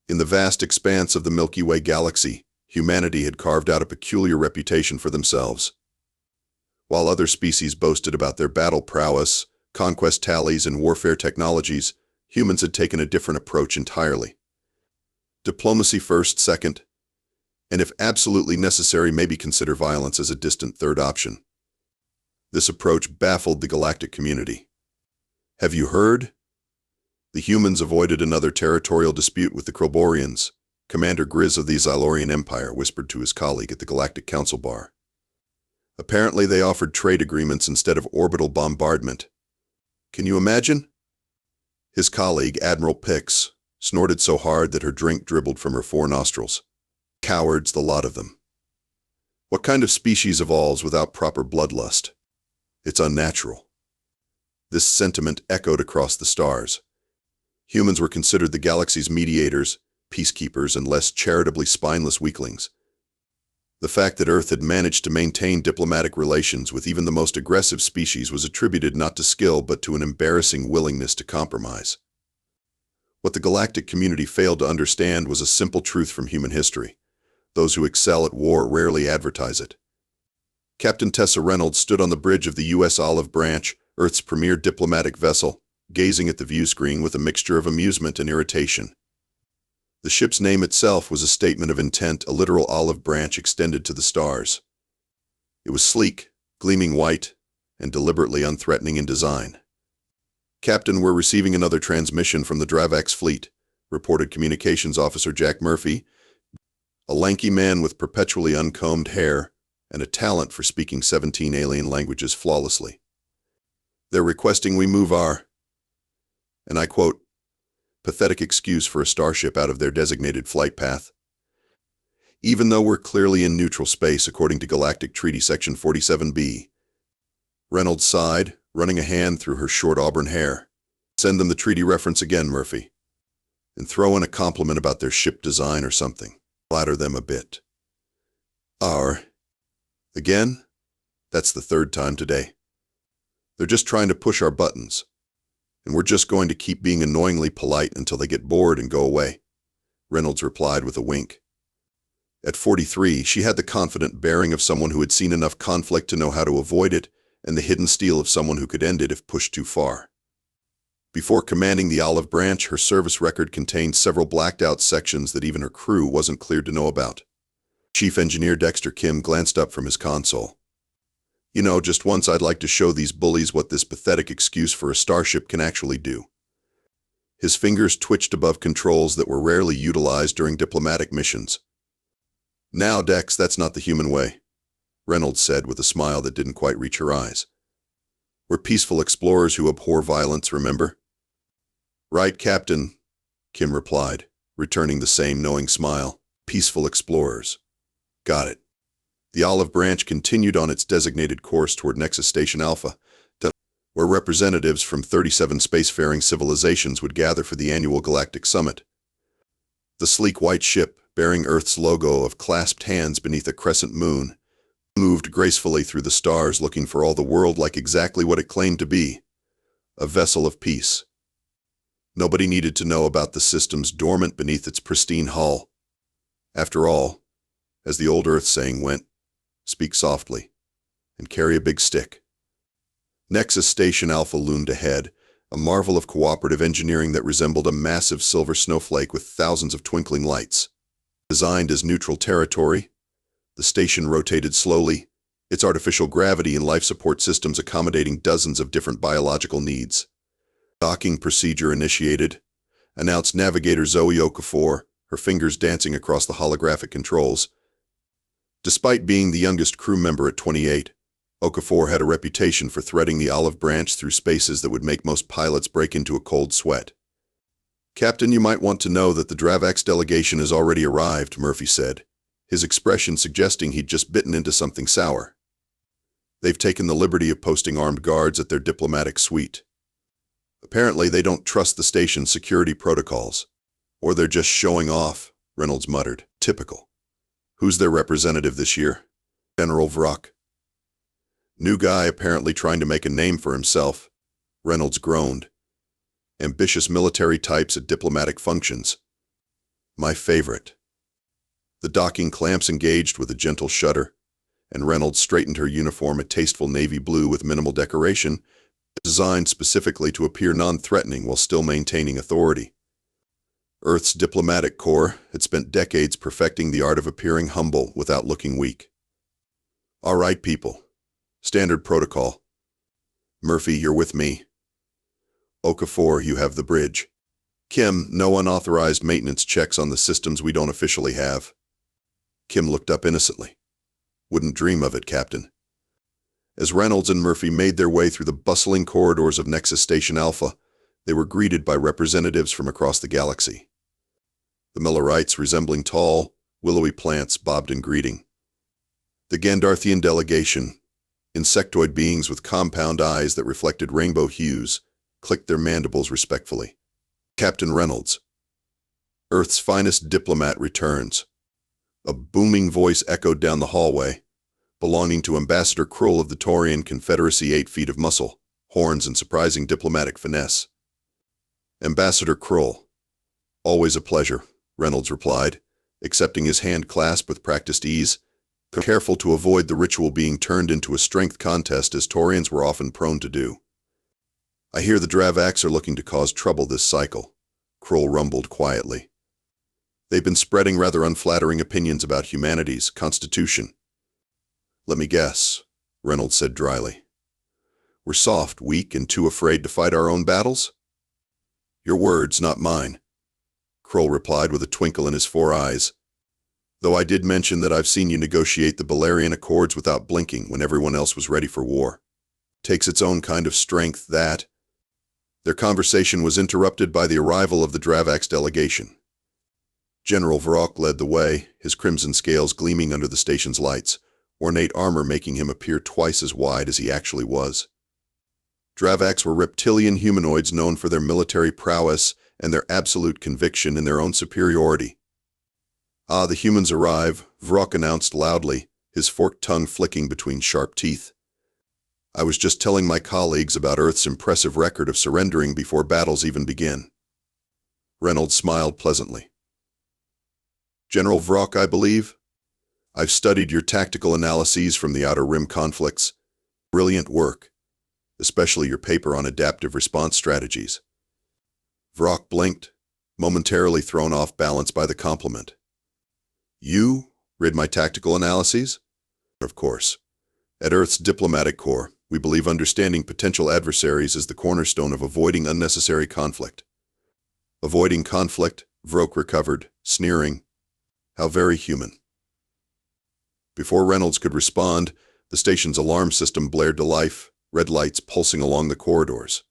In the vast expanse of the Milky Way galaxy, humanity had carved out a peculiar reputation for themselves. While other species boasted about their battle prowess, conquest tallies, and warfare technologies, humans had taken a different approach entirely. Diplomacy first, second, and if absolutely necessary, maybe consider violence as a distant third option. This approach baffled the galactic community. Have you heard? The humans avoided another territorial dispute with the Kroborians. Commander Grizz of the Xylorian Empire whispered to his colleague at the Galactic Council bar. Apparently they offered trade agreements instead of orbital bombardment. Can you imagine? His colleague, Admiral Pix, snorted so hard that her drink dribbled from her 4 nostrils. Cowards, the lot of them. What kind of species evolves without proper bloodlust? It's unnatural. This sentiment echoed across the stars. Humans were considered the galaxy's mediators, peacekeepers, and less charitably spineless weaklings. The fact that Earth had managed to maintain diplomatic relations with even the most aggressive species was attributed not to skill but to an embarrassing willingness to compromise. What the galactic community failed to understand was a simple truth from human history. Those who excel at war rarely advertise it. Captain Tessa Reynolds stood on the bridge of the UES Olive Branch, Earth's premier diplomatic vessel, gazing at the view screen with a mixture of amusement and irritation. The ship's name itself was a statement of intent, a literal olive branch extended to the stars. It was sleek, gleaming white, and deliberately unthreatening in design. "Captain, we're receiving another transmission from the Dravax fleet," reported Communications Officer Jack Murphy, a lanky man with perpetually uncombed hair and a talent for speaking 17 alien languages flawlessly. "They're requesting we move our," and I quote, "pathetic excuse for a starship out of their designated flight path. Even though we're clearly in neutral space according to Galactic Treaty Section 47B. Reynolds sighed, running a hand through her short auburn hair. "Send them the treaty reference again, Murphy. And throw in a compliment about their ship design or something. Flatter them a bit." "Our? Again? That's the 3rd time today. They're just trying to push our buttons. And we're just going to keep being annoyingly polite until they get bored and go away," Reynolds replied with a wink. At 43, she had the confident bearing of someone who had seen enough conflict to know how to avoid it, and the hidden steel of someone who could end it if pushed too far. Before commanding the Olive Branch, her service record contained several blacked-out sections that even her crew wasn't cleared to know about. Chief Engineer Dexter Kim glanced up from his console. "You know, just once I'd like to show these bullies what this pathetic excuse for a starship can actually do." His fingers twitched above controls that were rarely utilized during diplomatic missions. "Now, Dex, that's not the human way," Reynolds said with a smile that didn't quite reach her eyes. "We're peaceful explorers who abhor violence, remember?" "Right, Captain," Kim replied, returning the same knowing smile. "Peaceful explorers. Got it." The Olive Branch continued on its designated course toward Nexus Station Alpha, where representatives from 37 spacefaring civilizations would gather for the Annual Galactic Summit. The sleek white ship, bearing Earth's logo of clasped hands beneath a crescent moon, moved gracefully through the stars looking for all the world like exactly what it claimed to be, a vessel of peace. Nobody needed to know about the systems dormant beneath its pristine hull. After all, as the old Earth saying went, speak softly and carry a big stick. Nexus Station Alpha loomed ahead, a marvel of cooperative engineering that resembled a massive silver snowflake with thousands of twinkling lights. Designed as neutral territory, the station rotated slowly, its artificial gravity and life support systems accommodating dozens of different biological needs. "Docking procedure initiated," announced Navigator Zoe Okafor, her fingers dancing across the holographic controls. Despite being the youngest crew member at 28, Okafor had a reputation for threading the Olive Branch through spaces that would make most pilots break into a cold sweat. "Captain, you might want to know that the Dravax delegation has already arrived," Murphy said, his expression suggesting he'd just bitten into something sour. "They've taken the liberty of posting armed guards at their diplomatic suite. Apparently they don't trust the station's security protocols. Or they're just showing off," Reynolds muttered. "Typical. Who's their representative this year?" "General Vrock." "New guy apparently trying to make a name for himself," Reynolds groaned. "Ambitious military types at diplomatic functions." My favorite. The docking clamps engaged with a gentle shudder, and Reynolds straightened her uniform a tasteful navy blue with minimal decoration, designed specifically to appear non-threatening while still maintaining authority. Earth's diplomatic corps had spent decades perfecting the art of appearing humble without looking weak. All right, people. Standard protocol. Murphy, you're with me. Okafor, you have the bridge. Kim, no unauthorized maintenance checks on the systems we don't officially have. Kim looked up innocently. Wouldn't dream of it, Captain. As Reynolds and Murphy made their way through the bustling corridors of Nexus Station Alpha, they were greeted by representatives from across the galaxy. The Millerites, resembling tall, willowy plants, bobbed in greeting. The Gandarthian delegation, insectoid beings with compound eyes that reflected rainbow hues, clicked their mandibles respectfully. Captain Reynolds. Earth's finest diplomat returns. A booming voice echoed down the hallway, belonging to Ambassador Krull of the Taurian Confederacy, 8 feet of muscle, horns, and surprising diplomatic finesse. Ambassador Krull. Always a pleasure, Reynolds replied, accepting his hand clasp with practiced ease, careful to avoid the ritual being turned into a strength contest as Taurians were often prone to do. I hear the Dravaks are looking to cause trouble this cycle, Krull rumbled quietly. They've been spreading rather unflattering opinions about humanity's constitution. Let me guess, Reynolds said dryly. We're soft, weak, and too afraid to fight our own battles? Your words, not mine, Krull replied with a twinkle in his 4 eyes. Though I did mention that I've seen you negotiate the Balerian Accords without blinking when everyone else was ready for war. Takes its own kind of strength that... Their conversation was interrupted by the arrival of the Dravaks delegation. General Vrok led the way, his crimson scales gleaming under the station's lights, ornate armor making him appear twice as wide as he actually was. Dravaks were reptilian humanoids known for their military prowess and their absolute conviction in their own superiority. Ah, the humans arrive, Vrok announced loudly, his forked tongue flicking between sharp teeth. I was just telling my colleagues about Earth's impressive record of surrendering before battles even begin. Reynolds smiled pleasantly. General Vrok, I believe? I've studied your tactical analyses from the Outer Rim conflicts. Brilliant work, especially your paper on adaptive response strategies. Vrok blinked, momentarily thrown off balance by the compliment. You read my tactical analyses? Of course. At Earth's diplomatic corps, we believe understanding potential adversaries is the cornerstone of avoiding unnecessary conflict. Avoiding conflict, Vrok recovered, sneering. How very human. Before Reynolds could respond, the station's alarm system blared to life, red lights pulsing along the corridors.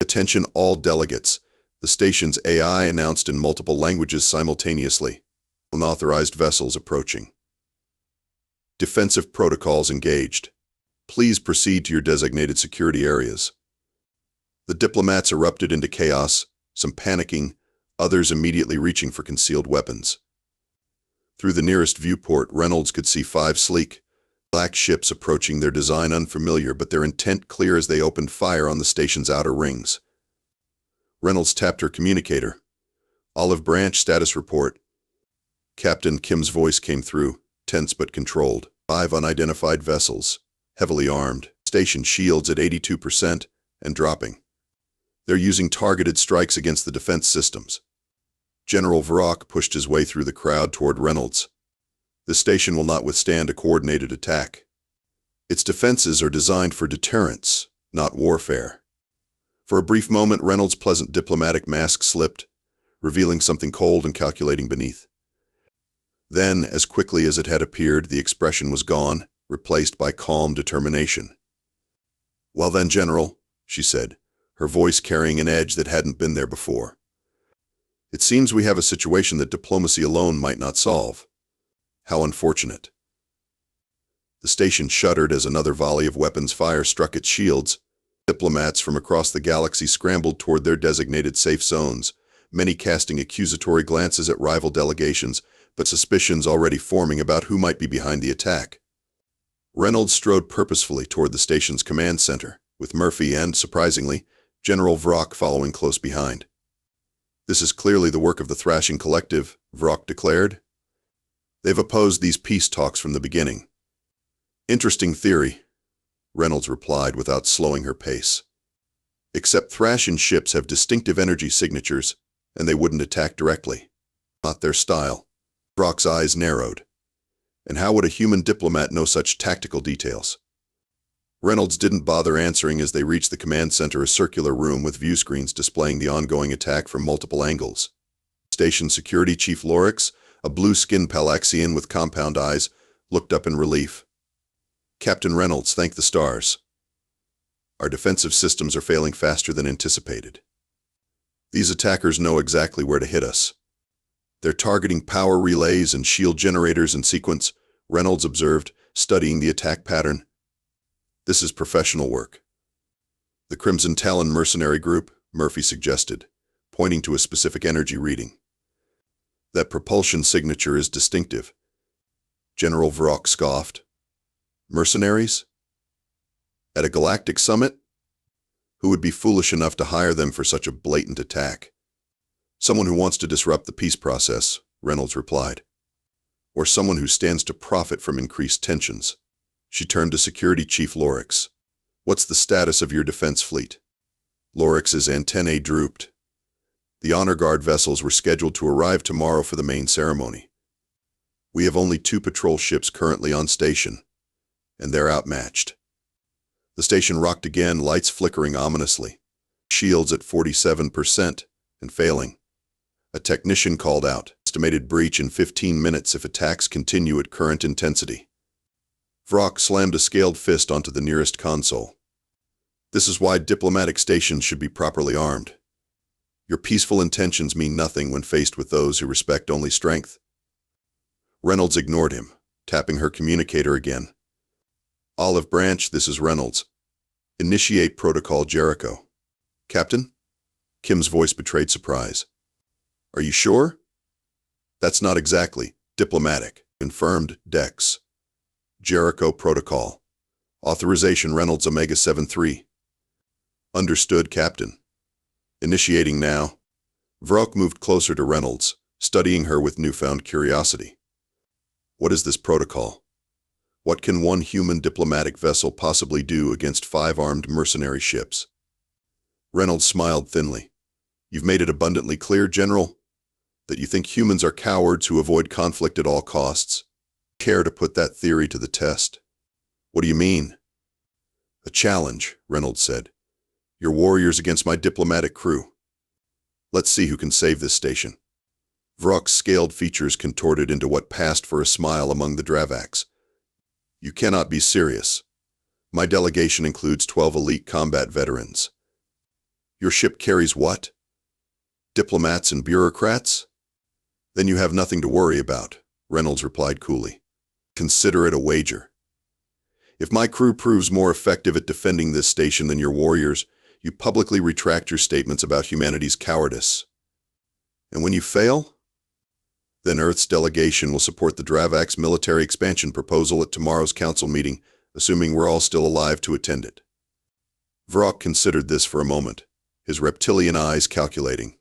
Attention all delegates. The station's AI announced in multiple languages simultaneously. Unauthorized vessels approaching. Defensive protocols engaged. Please proceed to your designated security areas. The diplomats erupted into chaos, some panicking, others immediately reaching for concealed weapons. Through the nearest viewport, Reynolds could see 5 sleek, black ships approaching, their design unfamiliar but their intent clear as they opened fire on the station's outer rings. Reynolds tapped her communicator. Olive Branch status report. Captain Kim's voice came through, tense but controlled. 5 unidentified vessels, heavily armed, station shields at 82% and dropping. They're using targeted strikes against the defense systems. General Vrok pushed his way through the crowd toward Reynolds. The station will not withstand a coordinated attack. Its defenses are designed for deterrence, not warfare. For a brief moment, Reynolds' pleasant diplomatic mask slipped, revealing something cold and calculating beneath. Then, as quickly as it had appeared, the expression was gone, replaced by calm determination. Well then, General, she said, her voice carrying an edge that hadn't been there before. It seems we have a situation that diplomacy alone might not solve. How unfortunate. The station shuddered as another volley of weapons fire struck its shields. Diplomats from across the galaxy scrambled toward their designated safe zones, many casting accusatory glances at rival delegations, but suspicions already forming about who might be behind the attack. Reynolds strode purposefully toward the station's command center, with Murphy and, surprisingly, General Vrok following close behind. This is clearly the work of the Thrashing Collective, Vrock declared. They've opposed these peace talks from the beginning. Interesting theory, Reynolds replied without slowing her pace. Except Thrashin ships have distinctive energy signatures, and they wouldn't attack directly. Not their style. Vrock's eyes narrowed. And how would a human diplomat know such tactical details? Reynolds didn't bother answering as they reached the command center, a circular room with view screens displaying the ongoing attack from multiple angles. Station Security Chief Lorix, a blue-skinned Palaxian with compound eyes, looked up in relief. Captain Reynolds, thank the stars. Our defensive systems are failing faster than anticipated. These attackers know exactly where to hit us. They're targeting power relays and shield generators in sequence, Reynolds observed, studying the attack pattern. This is professional work. The Crimson Talon mercenary group, Murphy suggested, pointing to a specific energy reading. That propulsion signature is distinctive. General Vrock scoffed. Mercenaries? At a galactic summit? Who would be foolish enough to hire them for such a blatant attack? Someone who wants to disrupt the peace process, Reynolds replied. Or someone who stands to profit from increased tensions. She turned to Security Chief Lorix. What's the status of your defense fleet? Lorix's antennae drooped. The honor guard vessels were scheduled to arrive tomorrow for the main ceremony. We have only 2 patrol ships currently on station, and they're outmatched. The station rocked again, lights flickering ominously. Shields at 47% and failing. A technician called out, estimated breach in 15 minutes if attacks continue at current intensity. Vrock slammed a scaled fist onto the nearest console. This is why diplomatic stations should be properly armed. Your peaceful intentions mean nothing when faced with those who respect only strength. Reynolds ignored him, tapping her communicator again. Olive Branch, this is Reynolds. Initiate Protocol Jericho. Captain? Kim's voice betrayed surprise. Are you sure? That's not exactly diplomatic. Confirmed, Dex. Jericho Protocol. Authorization Reynolds Omega 73. Understood, Captain. Initiating now. Vrock moved closer to Reynolds, studying her with newfound curiosity. What is this protocol? What can one human diplomatic vessel possibly do against 5 armed mercenary ships? Reynolds smiled thinly. You've made it abundantly clear, General, that you think humans are cowards who avoid conflict at all costs. Care to put that theory to the test? What do you mean? A challenge, Reynolds said. Your warriors against my diplomatic crew. Let's see who can save this station. Vrock's scaled features contorted into what passed for a smile among the Dravaks. You cannot be serious. My delegation includes 12 elite combat veterans. Your ship carries what? Diplomats and bureaucrats? Then you have nothing to worry about, Reynolds replied coolly. Consider it a wager. If my crew proves more effective at defending this station than your warriors, you publicly retract your statements about humanity's cowardice. And when you fail? Then Earth's delegation will support the Dravak's military expansion proposal at tomorrow's council meeting, assuming we're all still alive to attend it. Vrock considered this for a moment, his reptilian eyes calculating.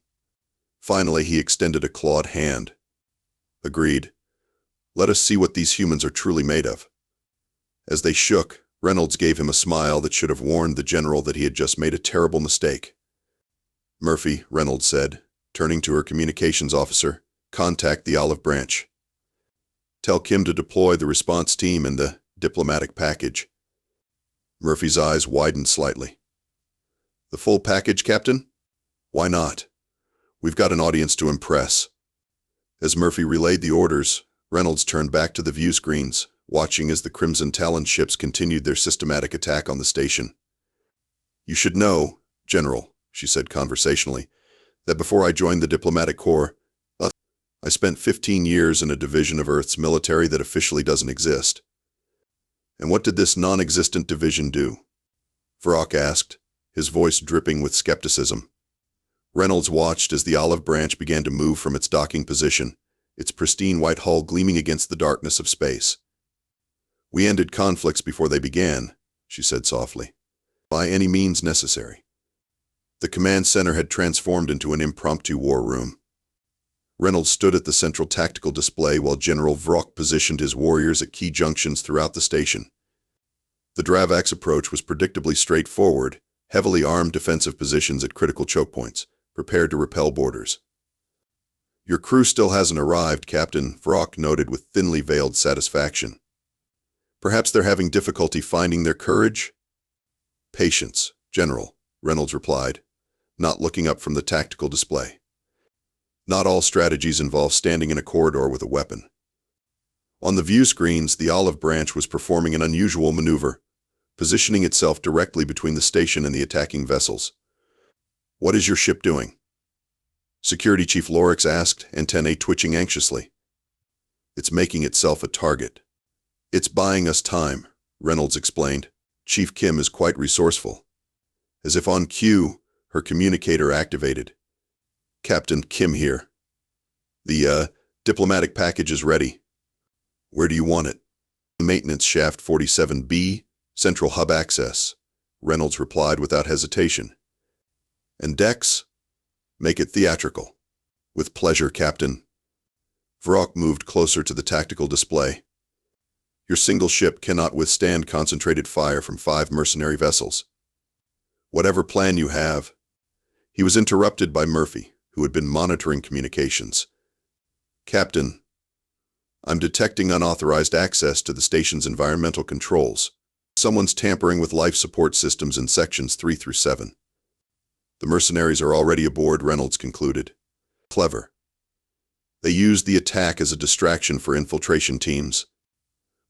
Finally, he extended a clawed hand. Agreed. Let us see what these humans are truly made of. As they shook, Reynolds gave him a smile that should have warned the general that he had just made a terrible mistake. Murphy, Reynolds said, turning to her communications officer, contact the Olive Branch. Tell Kim to deploy the response team and the diplomatic package. Murphy's eyes widened slightly. The full package, Captain? Why not? We've got an audience to impress. As Murphy relayed the orders, Reynolds turned back to the view screens, watching as the Crimson Talon ships continued their systematic attack on the station. You should know, General, she said conversationally, that before I joined the diplomatic corps, I spent 15 years in a division of Earth's military that officially doesn't exist. And what did this non-existent division do? Vrock asked, his voice dripping with skepticism. Reynolds watched as the Olive Branch began to move from its docking position, its pristine white hull gleaming against the darkness of space. We ended conflicts before they began, she said softly, by any means necessary. The command center had transformed into an impromptu war room. Reynolds stood at the central tactical display while General Vrock positioned his warriors at key junctions throughout the station. The Dravak's approach was predictably straightforward, heavily armed defensive positions at critical choke points, prepared to repel boarders. "Your crew still hasn't arrived," Captain Vrock noted with thinly veiled satisfaction. "Perhaps they're having difficulty finding their courage?" "Patience, General," Reynolds replied, not looking up from the tactical display. "Not all strategies involve standing in a corridor with a weapon." On the view screens, the Olive Branch was performing an unusual maneuver, positioning itself directly between the station and the attacking vessels. "What is your ship doing?" Security Chief Lorix asked, antennae twitching anxiously. "It's making itself a target. It's buying us time," Reynolds explained. Chief Kim is quite resourceful. As if on cue, her communicator activated. "Captain Kim here. The diplomatic package is ready. Where do you want it?" "Maintenance shaft 47B, central hub access," Reynolds replied without hesitation. "And decks? Make it theatrical." "With pleasure, Captain." Vrock moved closer to the tactical display. "Your single ship cannot withstand concentrated fire from 5 mercenary vessels. Whatever plan you have." He was interrupted by Murphy, who had been monitoring communications. "Captain, I'm detecting unauthorized access to the station's environmental controls. Someone's tampering with life support systems in sections 3 through 7. "The mercenaries are already aboard," Reynolds concluded. "Clever. They used the attack as a distraction for infiltration teams."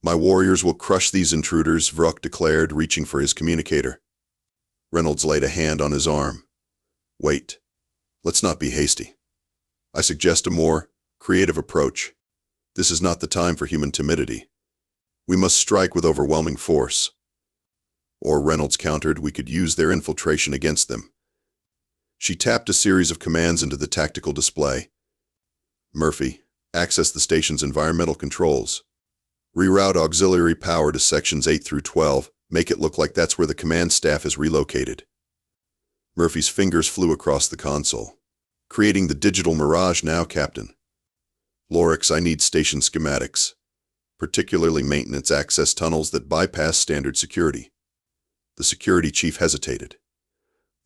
"My warriors will crush these intruders," Vrock declared, reaching for his communicator. Reynolds laid a hand on his arm. "Wait. Let's not be hasty. I suggest a more creative approach. This is not the time for human timidity. We must strike with overwhelming force." "Or," Reynolds countered, "we could use their infiltration against them." She tapped a series of commands into the tactical display. "Murphy, access the station's environmental controls. Reroute auxiliary power to sections 8 through 12. Make it look like that's where the command staff is relocated." Murphy's fingers flew across the console. "Creating the digital mirage now, Captain." "Lorix, I need station schematics, particularly maintenance access tunnels that bypass standard security." The security chief hesitated.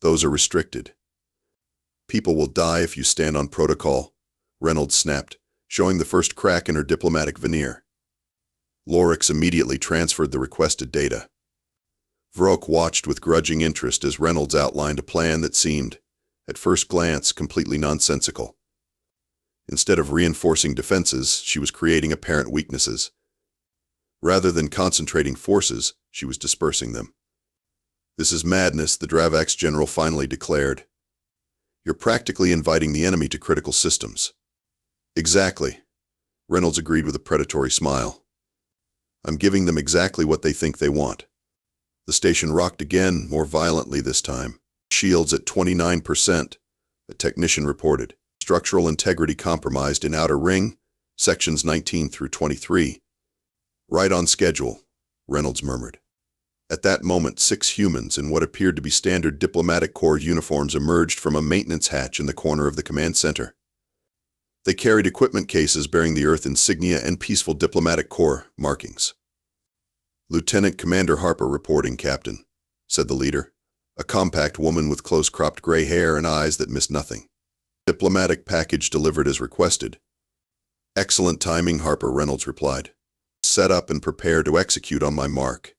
"Those are restricted." "People will die if you stand on protocol," Reynolds snapped, showing the first crack in her diplomatic veneer. Lorix immediately transferred the requested data. Vrock watched with grudging interest as Reynolds outlined a plan that seemed, at first glance, completely nonsensical. Instead of reinforcing defenses, she was creating apparent weaknesses. Rather than concentrating forces, she was dispersing them. "This is madness," the Dravak's general finally declared. "You're practically inviting the enemy to critical systems." "Exactly," Reynolds agreed with a predatory smile. "I'm giving them exactly what they think they want." The station rocked again, more violently this time. "Shields at 29%, a technician reported. "Structural integrity compromised in outer ring, sections 19 through 23. "Right on schedule," Reynolds murmured. At that moment, 6 humans in what appeared to be standard diplomatic corps uniforms emerged from a maintenance hatch in the corner of the command center. They carried equipment cases bearing the Earth insignia and peaceful diplomatic corps markings. "Lieutenant Commander Harper reporting, Captain," said the leader, a compact woman with close-cropped gray hair and eyes that missed nothing. "Diplomatic package delivered as requested." "Excellent timing," Harper, Reynolds replied. "Set up and prepare to execute on my mark."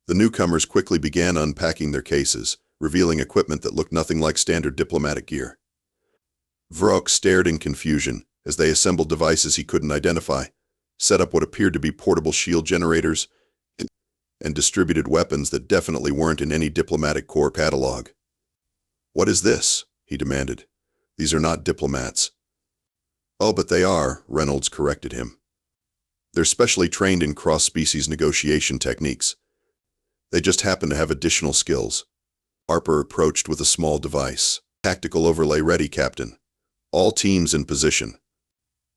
The newcomers quickly began unpacking their cases, revealing equipment that looked nothing like standard diplomatic gear. Vrock stared in confusion as they assembled devices he couldn't identify, set up what appeared to be portable shield generators, and distributed weapons that definitely weren't in any diplomatic corps catalog. "What is this?" he demanded. "These are not diplomats." "Oh, but they are," Reynolds corrected him. "They're specially trained in cross-species negotiation techniques. They just happen to have additional skills." Harper approached with a small device. "Tactical overlay ready, Captain. All teams in position."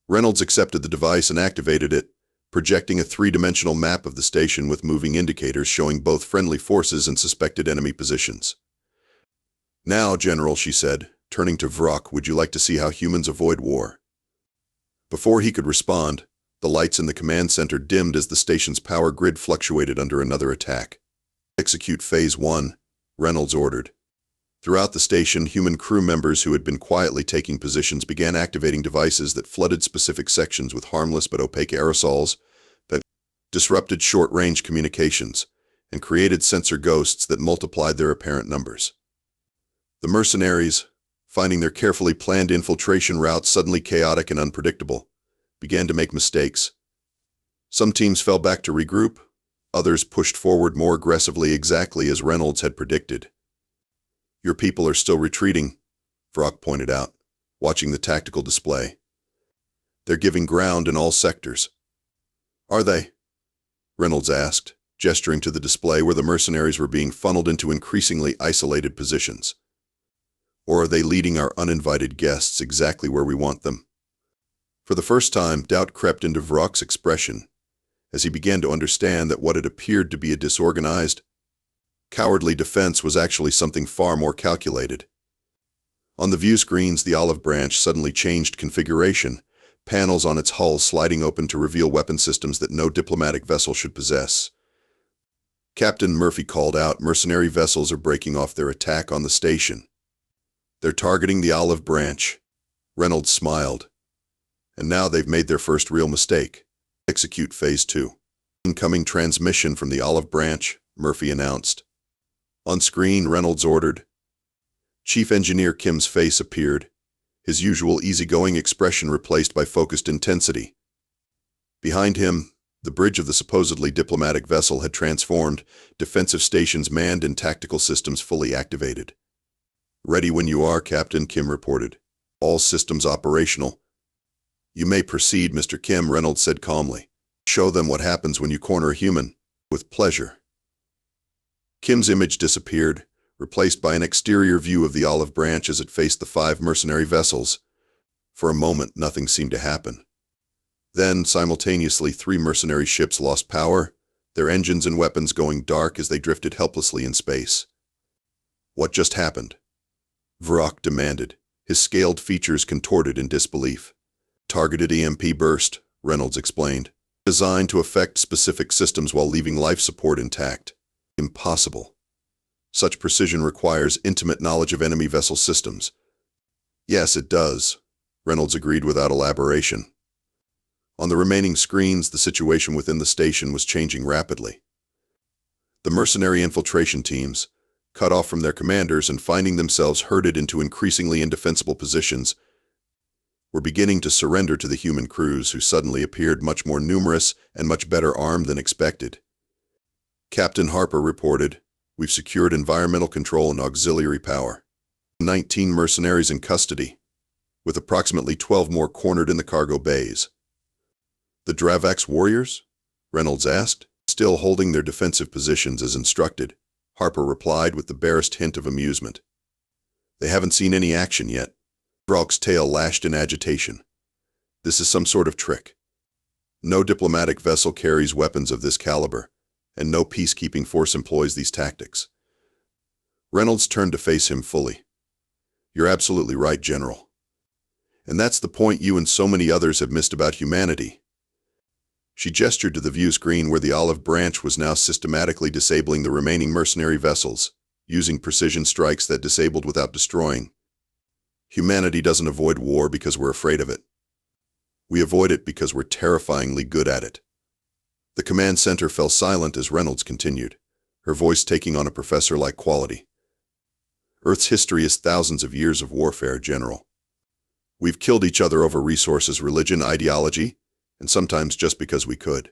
Reynolds accepted the device and activated it, projecting a 3-dimensional map of the station with moving indicators showing both friendly forces and suspected enemy positions. Now, General, she said, turning to Vrock, would you like to see how humans avoid war? Before he could respond, the lights in the command center dimmed as the station's power grid fluctuated under another attack. Execute Phase 1, Reynolds ordered. Throughout the station, human crew members who had been quietly taking positions began activating devices that flooded specific sections with harmless but opaque aerosols that disrupted short-range communications and created sensor ghosts that multiplied their apparent numbers. The mercenaries, finding their carefully planned infiltration routes suddenly chaotic and unpredictable, began to make mistakes. Some teams fell back to regroup, others pushed forward more aggressively, exactly as Reynolds had predicted. Your people are still retreating, Vrock pointed out, watching the tactical display. They're giving ground in all sectors. Are they? Reynolds asked, gesturing to the display where the mercenaries were being funneled into increasingly isolated positions. Or are they leading our uninvited guests exactly where we want them? For the first time, doubt crept into Vrock's expression, as he began to understand that what had appeared to be a disorganized, cowardly defense was actually something far more calculated. On the view screens, the Olive Branch suddenly changed configuration, panels on its hull sliding open to reveal weapon systems that no diplomatic vessel should possess. Captain Murphy called out, mercenary vessels are breaking off their attack on the station. They're targeting the Olive Branch. Reynolds smiled. And now they've made their first real mistake. Execute Phase 2. Incoming transmission from the Olive Branch, Murphy announced. On screen, Reynolds ordered. Chief Engineer Kim's face appeared, his usual easygoing expression replaced by focused intensity. Behind him, the bridge of the supposedly diplomatic vessel had transformed, defensive stations manned and tactical systems fully activated. Ready when you are, Captain, Kim reported. All systems operational. You may proceed, Mr. Kim, Reynolds said calmly. Show them what happens when you corner a human. With pleasure. Kim's image disappeared, replaced by an exterior view of the Olive Branch as it faced the 5 mercenary vessels. For a moment, nothing seemed to happen. Then, simultaneously, 3 mercenary ships lost power, their engines and weapons going dark as they drifted helplessly in space. What just happened? Vrock demanded, his scaled features contorted in disbelief. Targeted EMP burst, Reynolds explained, designed to affect specific systems while leaving life support intact. Impossible. Such precision requires intimate knowledge of enemy vessel systems. Yes, it does, Reynolds agreed without elaboration. On the remaining screens, the situation within the station was changing rapidly. The mercenary infiltration teams, cut off from their commanders and finding themselves herded into increasingly indefensible positions, were beginning to surrender to the human crews who suddenly appeared much more numerous and much better armed than expected. Captain Harper reported, we've secured environmental control and auxiliary power. 19 mercenaries in custody, with approximately 12 more cornered in the cargo bays. The Dravak's warriors? Reynolds asked, still holding their defensive positions as instructed. Harper replied with the barest hint of amusement. They haven't seen any action yet. Vrock's tail lashed in agitation. This is some sort of trick. No diplomatic vessel carries weapons of this caliber, and no peacekeeping force employs these tactics. Reynolds turned to face him fully. You're absolutely right, General. And that's the point you and so many others have missed about humanity. She gestured to the view screen where the Olive Branch was now systematically disabling the remaining mercenary vessels, using precision strikes that disabled without destroying. Humanity doesn't avoid war because we're afraid of it. We avoid it because we're terrifyingly good at it. The command center fell silent as Reynolds continued, her voice taking on a professor-like quality. Earth's history is thousands of years of warfare, General. We've killed each other over resources, religion, ideology, and sometimes just because we could.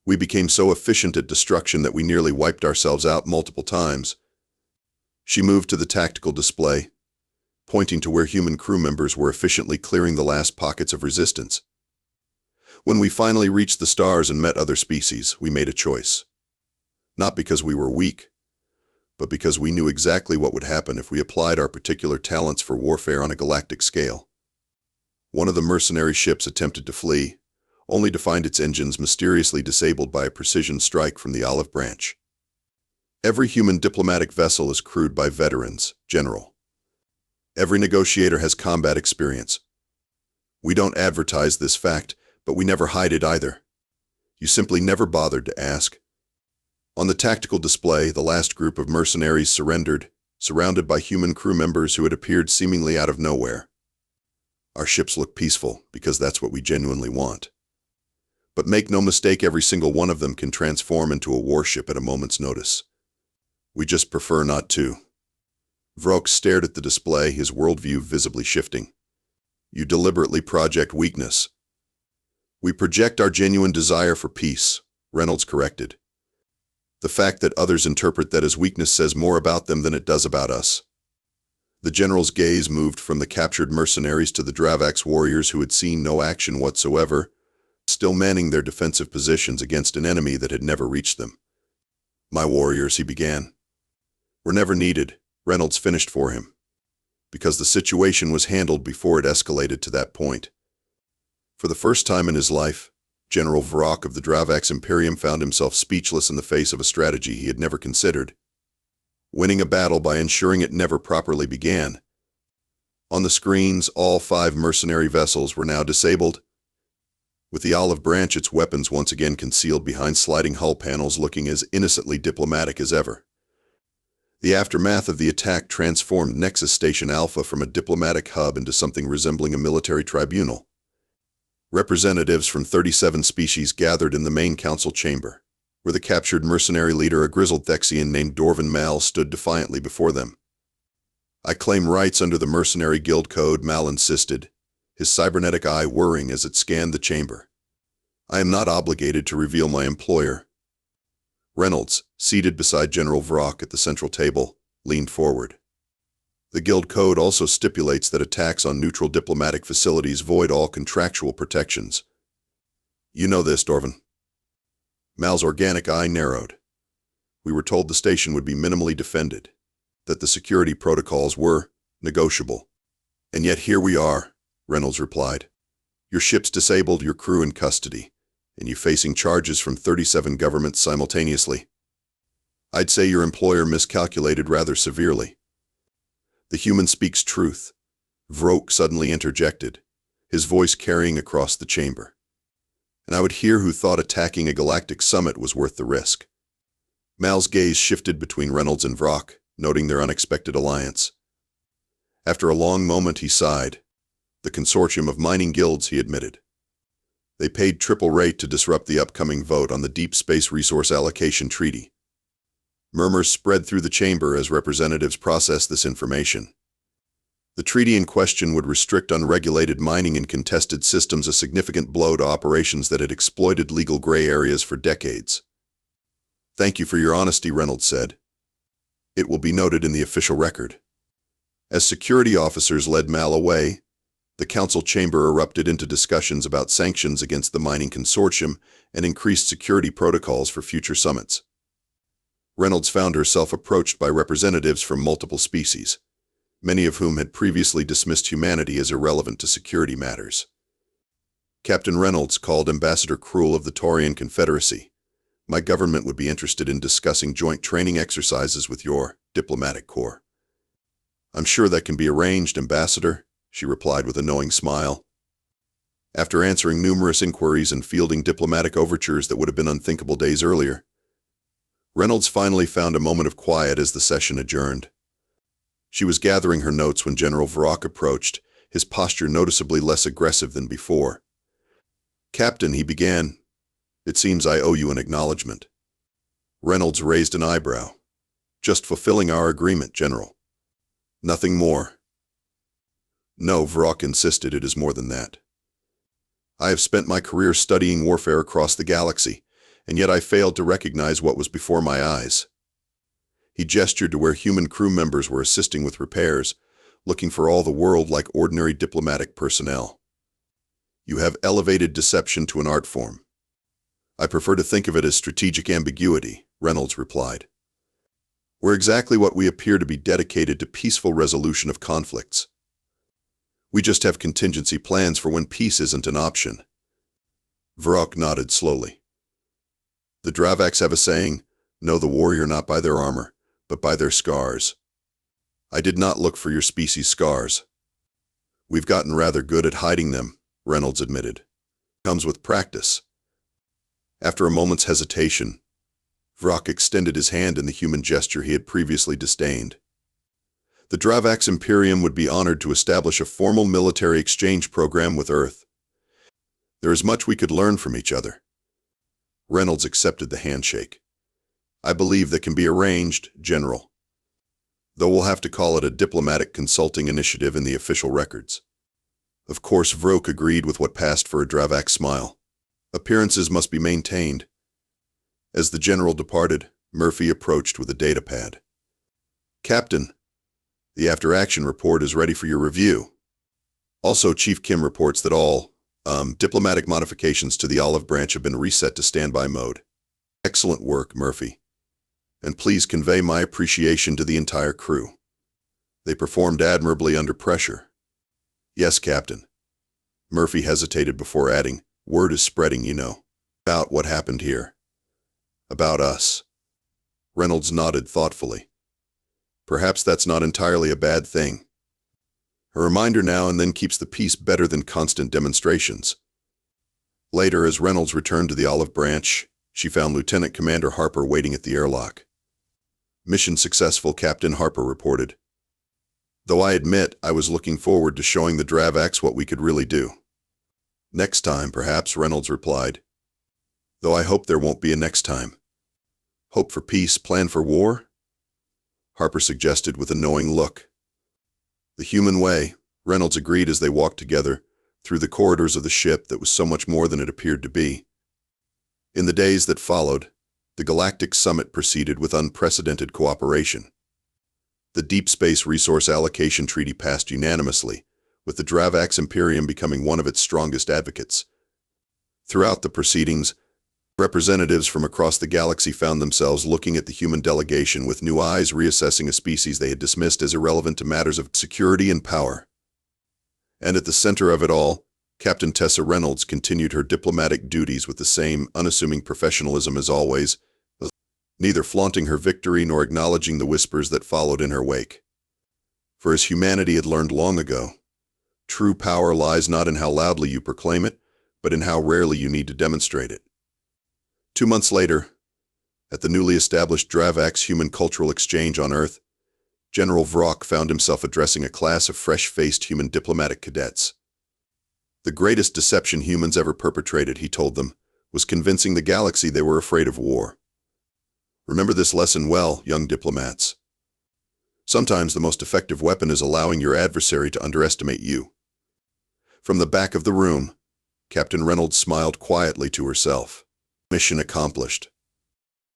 We became so efficient at destruction that we nearly wiped ourselves out multiple times. She moved to the tactical display, pointing to where human crew members were efficiently clearing the last pockets of resistance. When we finally reached the stars and met other species, we made a choice. Not because we were weak, but because we knew exactly what would happen if we applied our particular talents for warfare on a galactic scale. One of the mercenary ships attempted to flee, only to find its engines mysteriously disabled by a precision strike from the Olive Branch. Every human diplomatic vessel is crewed by veterans, General. Every negotiator has combat experience. We don't advertise this fact, but we never hide it either. You simply never bothered to ask. On the tactical display, the last group of mercenaries surrendered, surrounded by human crew members who had appeared seemingly out of nowhere. Our ships look peaceful, because that's what we genuinely want. But make no mistake, every single one of them can transform into a warship at a moment's notice. We just prefer not to. Vrock stared at the display, his worldview visibly shifting. You deliberately project weakness. We project our genuine desire for peace, Reynolds corrected. The fact that others interpret that as weakness says more about them than it does about us. The general's gaze moved from the captured mercenaries to the Dravak's warriors who had seen no action whatsoever, still manning their defensive positions against an enemy that had never reached them. My warriors, he began. Were never needed, Reynolds finished for him, because the situation was handled before it escalated to that point. For the first time in his life, General Vrock of the Dravak's Imperium found himself speechless in the face of a strategy he had never considered. Winning a battle by ensuring it never properly began. On the screens, all 5 mercenary vessels were now disabled, with the Olive Branch, its weapons once again concealed behind sliding hull panels, looking as innocently diplomatic as ever. The aftermath of the attack transformed Nexus Station Alpha from a diplomatic hub into something resembling a military tribunal. Representatives from 37 species gathered in the main council chamber, where the captured mercenary leader, a grizzled Thexian named Dorvan Mal, stood defiantly before them. I claim rights under the Mercenary Guild Code, Mal insisted, his cybernetic eye whirring as it scanned the chamber. I am not obligated to reveal my employer. Reynolds, seated beside General Vrock at the central table, leaned forward. The Guild Code also stipulates that attacks on neutral diplomatic facilities void all contractual protections. You know this, Dorvan. Mal's organic eye narrowed. We were told the station would be minimally defended, that the security protocols were negotiable. And yet here we are, Reynolds replied. Your ship's disabled, your crew in custody, and you facing charges from 37 governments simultaneously. I'd say your employer miscalculated rather severely. The human speaks truth, Vrock suddenly interjected, his voice carrying across the chamber. And I would hear who thought attacking a galactic summit was worth the risk. Mal's gaze shifted between Reynolds and Vrock, noting their unexpected alliance. After a long moment he sighed. The consortium of mining guilds, he admitted. They paid triple rate to disrupt the upcoming vote on the Deep Space Resource Allocation Treaty. Murmurs spread through the chamber as representatives processed this information. The treaty in question would restrict unregulated mining in contested systems, a significant blow to operations that had exploited legal gray areas for decades. Thank you for your honesty, Reynolds said. It will be noted in the official record. As security officers led Mal away, the council chamber erupted into discussions about sanctions against the mining consortium and increased security protocols for future summits. Reynolds found herself approached by representatives from multiple species, many of whom had previously dismissed humanity as irrelevant to security matters. Captain Reynolds called Ambassador Krull of the Taurian Confederacy. My government would be interested in discussing joint training exercises with your diplomatic corps. I'm sure that can be arranged, Ambassador, she replied with a knowing smile. After answering numerous inquiries and fielding diplomatic overtures that would have been unthinkable days earlier, Reynolds finally found a moment of quiet as the session adjourned. She was gathering her notes when General Vrock approached, his posture noticeably less aggressive than before. Captain, he began, it seems I owe you an acknowledgement. Reynolds raised an eyebrow. Just fulfilling our agreement, General. Nothing more. No, Vrock insisted, it is more than that. I have spent my career studying warfare across the galaxy, and yet I failed to recognize what was before my eyes. He gestured to where human crew members were assisting with repairs, looking for all the world like ordinary diplomatic personnel. You have elevated deception to an art form. I prefer to think of it as strategic ambiguity, Reynolds replied. We're exactly what we appear to be, dedicated to peaceful resolution of conflicts. We just have contingency plans for when peace isn't an option. Vrock nodded slowly. The Dravaks have a saying, Know the warrior not by their armor, but by their scars. I did not look for your species' scars. We've gotten rather good at hiding them, Reynolds admitted. Comes with practice. After a moment's hesitation, Vrock extended his hand in the human gesture he had previously disdained. The Dravak's Imperium would be honored to establish a formal military exchange program with Earth. There is much we could learn from each other. Reynolds accepted the handshake. I believe that can be arranged, General. Though we'll have to call it a diplomatic consulting initiative in the official records. Of course, Vrock agreed with what passed for a Dravak smile. Appearances must be maintained. As the general departed, Murphy approached with a datapad. Captain, the after-action report is ready for your review. Also, Chief Kim reports that all diplomatic modifications to the Olive Branch have been reset to standby mode. Excellent work, Murphy. And please convey my appreciation to the entire crew. They performed admirably under pressure. Yes, Captain. Murphy hesitated before adding, word is spreading, you know. About what happened here. About us. Reynolds nodded thoughtfully. Perhaps that's not entirely a bad thing. A reminder now and then keeps the peace better than constant demonstrations. Later, as Reynolds returned to the Olive Branch, she found Lieutenant Commander Harper waiting at the airlock. Mission successful, Captain Harper reported. Though I admit I was looking forward to showing the Dravaks what we could really do. Next time, perhaps, Reynolds replied. Though I hope there won't be a next time. Hope for peace, plan for war? Harper suggested with a knowing look. The human way, Reynolds agreed as they walked together through the corridors of the ship that was so much more than it appeared to be. In the days that followed, the Galactic Summit proceeded with unprecedented cooperation. The Deep Space Resource Allocation Treaty passed unanimously, with the Dravak's Imperium becoming one of its strongest advocates. Throughout the proceedings, representatives from across the galaxy found themselves looking at the human delegation with new eyes, reassessing a species they had dismissed as irrelevant to matters of security and power. And at the center of it all, Captain Tessa Reynolds continued her diplomatic duties with the same unassuming professionalism as always, neither flaunting her victory nor acknowledging the whispers that followed in her wake. For as humanity had learned long ago, true power lies not in how loudly you proclaim it, but in how rarely you need to demonstrate it. 2 months later, at the newly established Dravak's Human Cultural Exchange on Earth, General Vrock found himself addressing a class of fresh-faced human diplomatic cadets. The greatest deception humans ever perpetrated, he told them, was convincing the galaxy they were afraid of war. Remember this lesson well, young diplomats. Sometimes the most effective weapon is allowing your adversary to underestimate you. From the back of the room, Captain Reynolds smiled quietly to herself. Mission accomplished.